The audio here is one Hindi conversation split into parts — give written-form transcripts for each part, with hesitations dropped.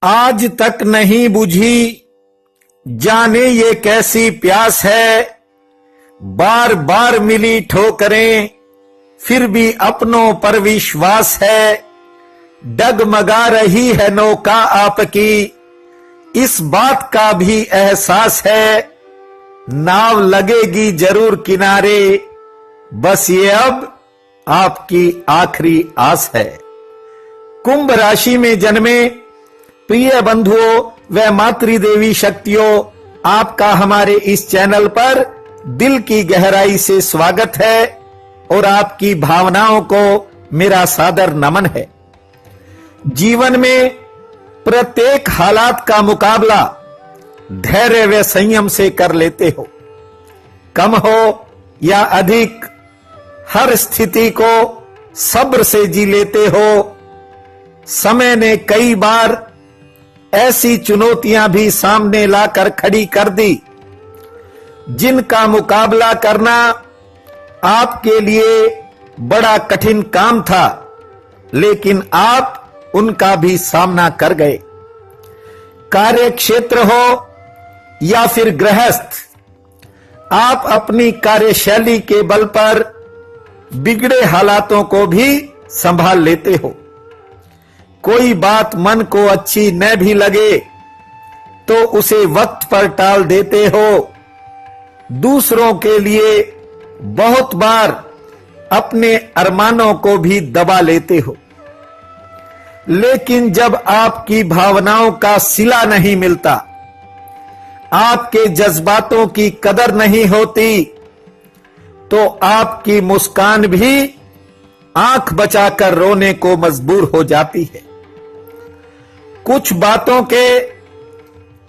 आज तक नहीं बुझी, जाने ये कैसी प्यास है। बार बार मिली ठोकरें, फिर भी अपनों पर विश्वास है। डगमगा रही है नौका आपकी, इस बात का भी एहसास है। नाव लगेगी जरूर किनारे, बस ये अब आपकी आखिरी आस है। कुंभ राशि में जन्मे प्रिय बंधुओं व मातृदेवी शक्तियों, आपका हमारे इस चैनल पर दिल की गहराई से स्वागत है और आपकी भावनाओं को मेरा सादर नमन है। जीवन में प्रत्येक हालात का मुकाबला धैर्य व संयम से कर लेते हो। कम हो या अधिक, हर स्थिति को सब्र से जी लेते हो। समय ने कई बार ऐसी चुनौतियां भी सामने लाकर खड़ी कर दी, जिनका मुकाबला करना आपके लिए बड़ा कठिन काम था, लेकिन आप उनका भी सामना कर गए। कार्य क्षेत्र हो या फिर गृहस्थ, आप अपनी कार्यशैली के बल पर बिगड़े हालातों को भी संभाल लेते हो। कोई बात मन को अच्छी न भी लगे तो उसे वक्त पर टाल देते हो। दूसरों के लिए बहुत बार अपने अरमानों को भी दबा लेते हो, लेकिन जब आपकी भावनाओं का सिला नहीं मिलता, आपके जज्बातों की कदर नहीं होती, तो आपकी मुस्कान भी आंख बचाकर रोने को मजबूर हो जाती है। कुछ बातों के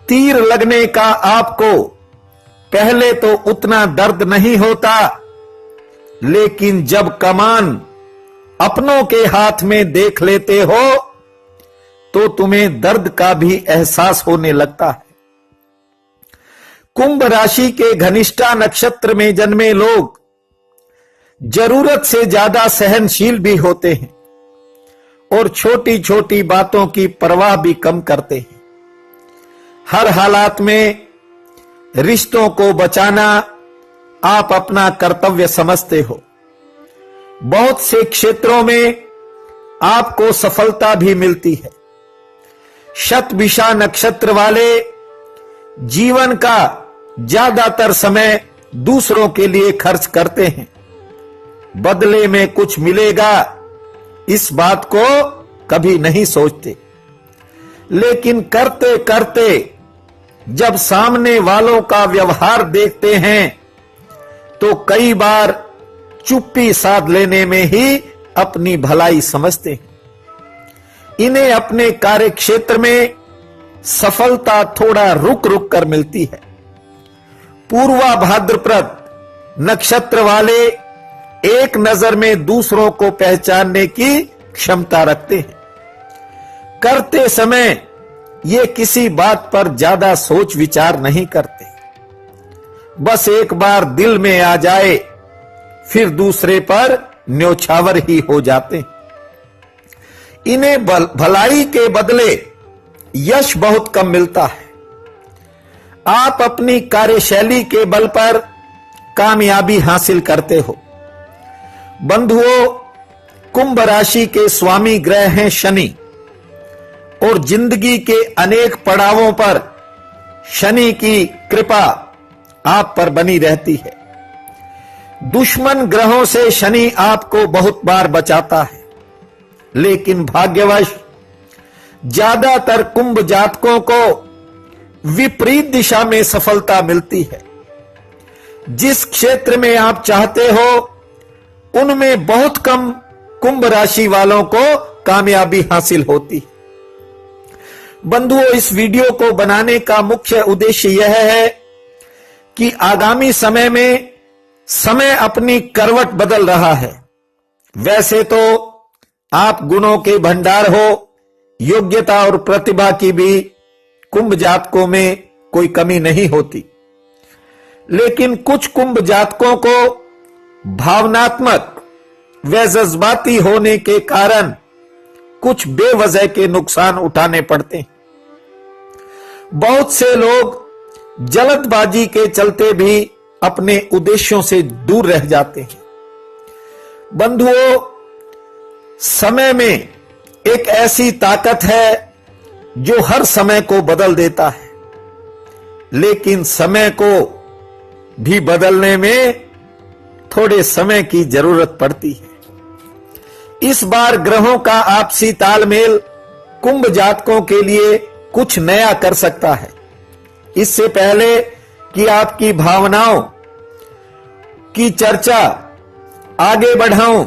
तीर लगने का आपको पहले तो उतना दर्द नहीं होता, लेकिन जब कमान अपनों के हाथ में देख लेते हो तो तुम्हें दर्द का भी एहसास होने लगता है। कुंभ राशि के घनिष्ठा नक्षत्र में जन्मे लोग जरूरत से ज्यादा सहनशील भी होते हैं और छोटी छोटी बातों की परवाह भी कम करते हैं। हर हालात में रिश्तों को बचाना आप अपना कर्तव्य समझते हो। बहुत से क्षेत्रों में आपको सफलता भी मिलती है। शतभिषा नक्षत्र वाले जीवन का ज्यादातर समय दूसरों के लिए खर्च करते हैं। बदले में कुछ मिलेगा, इस बात को कभी नहीं सोचते, लेकिन करते करते जब सामने वालों का व्यवहार देखते हैं तो कई बार चुप्पी साध लेने में ही अपनी भलाई समझते हैं। इन्हें अपने कार्य क्षेत्र में सफलता थोड़ा रुक रुक कर मिलती है। पूर्वा भाद्रपद नक्षत्र वाले एक नजर में दूसरों को पहचानने की क्षमता रखते हैं। करते समय ये किसी बात पर ज्यादा सोच विचार नहीं करते, बस एक बार दिल में आ जाए फिर दूसरे पर न्योछावर ही हो जाते हैं। इन्हें भलाई के बदले यश बहुत कम मिलता है। आप अपनी कार्यशैली के बल पर कामयाबी हासिल करते हो। बंधुओं, कुंभ राशि के स्वामी ग्रह हैं शनि, और जिंदगी के अनेक पड़ावों पर शनि की कृपा आप पर बनी रहती है। दुश्मन ग्रहों से शनि आपको बहुत बार बचाता है, लेकिन भाग्यवश ज्यादातर कुंभ जातकों को विपरीत दिशा में सफलता मिलती है। जिस क्षेत्र में आप चाहते हो उनमें बहुत कम कुंभ राशि वालों को कामयाबी हासिल होती है। बंधुओं, इस वीडियो को बनाने का मुख्य उद्देश्य यह है कि आगामी समय में समय अपनी करवट बदल रहा है। वैसे तो आप गुणों के भंडार हो, योग्यता और प्रतिभा की भी कुंभ जातकों में कोई कमी नहीं होती, लेकिन कुछ कुंभ जातकों को भावनात्मक व जज्बाती होने के कारण कुछ बेवजह के नुकसान उठाने पड़ते हैं। बहुत से लोग जल्दबाजी के चलते भी अपने उद्देश्यों से दूर रह जाते हैं। बंधुओं, समय में एक ऐसी ताकत है जो हर समय को बदल देता है, लेकिन समय को भी बदलने में थोड़े समय की जरूरत पड़ती है। इस बार ग्रहों का आपसी तालमेल कुंभ जातकों के लिए कुछ नया कर सकता है। इससे पहले कि आपकी भावनाओं की चर्चा आगे बढ़ाऊं,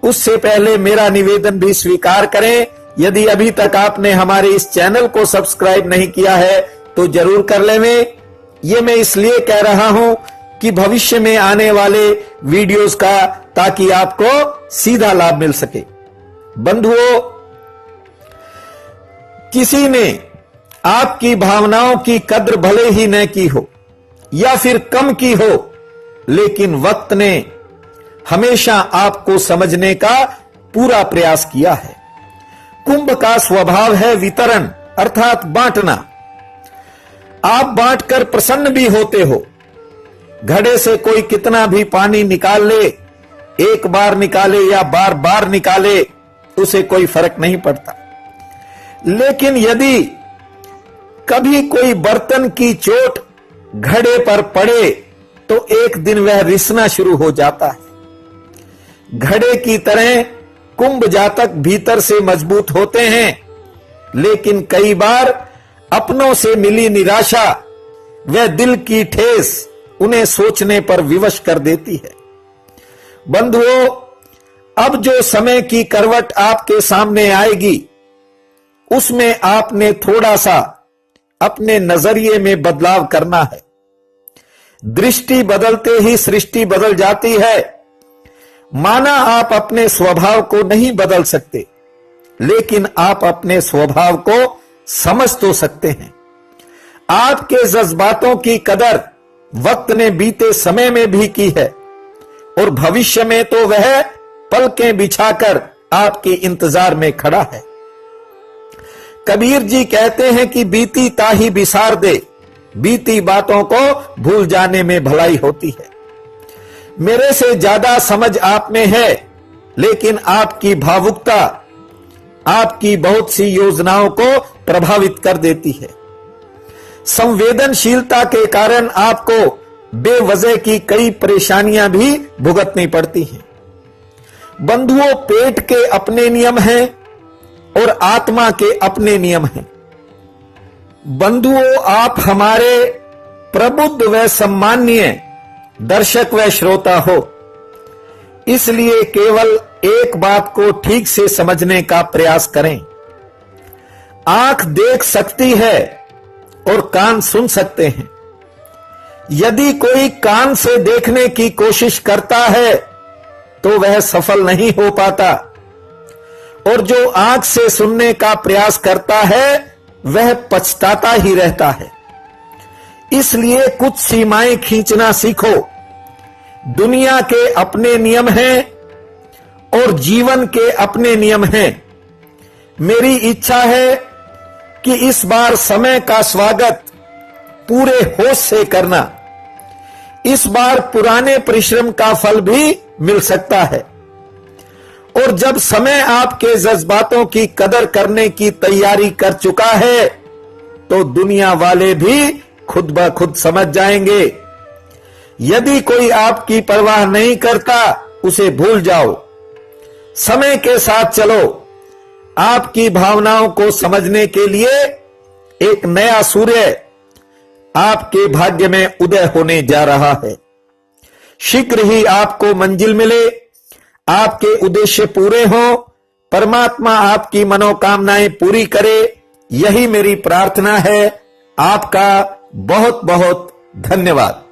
उससे पहले मेरा निवेदन भी स्वीकार करें। यदि अभी तक आपने हमारे इस चैनल को सब्सक्राइब नहीं किया है तो जरूर कर लें। ये मैं इसलिए कह रहा हूं कि भविष्य में आने वाले वीडियोस का ताकि आपको सीधा लाभ मिल सके। बंधुओं, किसी ने आपकी भावनाओं की कद्र भले ही न की हो या फिर कम की हो, लेकिन वक्त ने हमेशा आपको समझने का पूरा प्रयास किया है। कुंभ का स्वभाव है वितरण, अर्थात बांटना। आप बांटकर प्रसन्न भी होते हो। घड़े से कोई कितना भी पानी निकाल ले, एक बार निकाले या बार बार निकाले, उसे कोई फर्क नहीं पड़ता। लेकिन यदि कभी कोई बर्तन की चोट घड़े पर पड़े तो एक दिन वह रिसना शुरू हो जाता है। घड़े की तरह कुंभ जातक भीतर से मजबूत होते हैं, लेकिन कई बार अपनों से मिली निराशा व दिल की ठेस उन्हें सोचने पर विवश कर देती है। बंधुओं, अब जो समय की करवट आपके सामने आएगी, उसमें आपने थोड़ा सा अपने नजरिए में बदलाव करना है। दृष्टि बदलते ही सृष्टि बदल जाती है। माना आप अपने स्वभाव को नहीं बदल सकते, लेकिन आप अपने स्वभाव को समझ तो सकते हैं। आपके जज्बातों की कदर वक्त ने बीते समय में भी की है और भविष्य में तो वह पलकें बिछाकर आपके इंतजार में खड़ा है। कबीर जी कहते हैं कि बीती ताही बिसार दे, बीती बातों को भूल जाने में भलाई होती है। मेरे से ज्यादा समझ आप में है, लेकिन आपकी भावुकता आपकी बहुत सी योजनाओं को प्रभावित कर देती है। संवेदनशीलता के कारण आपको बेवजह की कई परेशानियां भी भुगतनी पड़ती हैं। बंधुओं, पेट के अपने नियम हैं और आत्मा के अपने नियम हैं। बंधुओं, आप हमारे प्रबुद्ध व सम्माननीय दर्शक व श्रोता हो, इसलिए केवल एक बात को ठीक से समझने का प्रयास करें। आंख देख सकती है और कान सुन सकते हैं। यदि कोई कान से देखने की कोशिश करता है तो वह सफल नहीं हो पाता, और जो आंख से सुनने का प्रयास करता है वह पछताता ही रहता है। इसलिए कुछ सीमाएं खींचना सीखो। दुनिया के अपने नियम हैं और जीवन के अपने नियम हैं। मेरी इच्छा है कि इस बार समय का स्वागत पूरे होश से करना। इस बार पुराने परिश्रम का फल भी मिल सकता है, और जब समय आपके जज्बातों की कदर करने की तैयारी कर चुका है तो दुनिया वाले भी खुद ब खुद समझ जाएंगे। यदि कोई आपकी परवाह नहीं करता, उसे भूल जाओ। समय के साथ चलो। आपकी भावनाओं को समझने के लिए एक नया सूर्य आपके भाग्य में उदय होने जा रहा है। शीघ्र ही आपको मंजिल मिले, आपके उद्देश्य पूरे हों, परमात्मा आपकी मनोकामनाएं पूरी करे, यही मेरी प्रार्थना है। आपका बहुत बहुत धन्यवाद।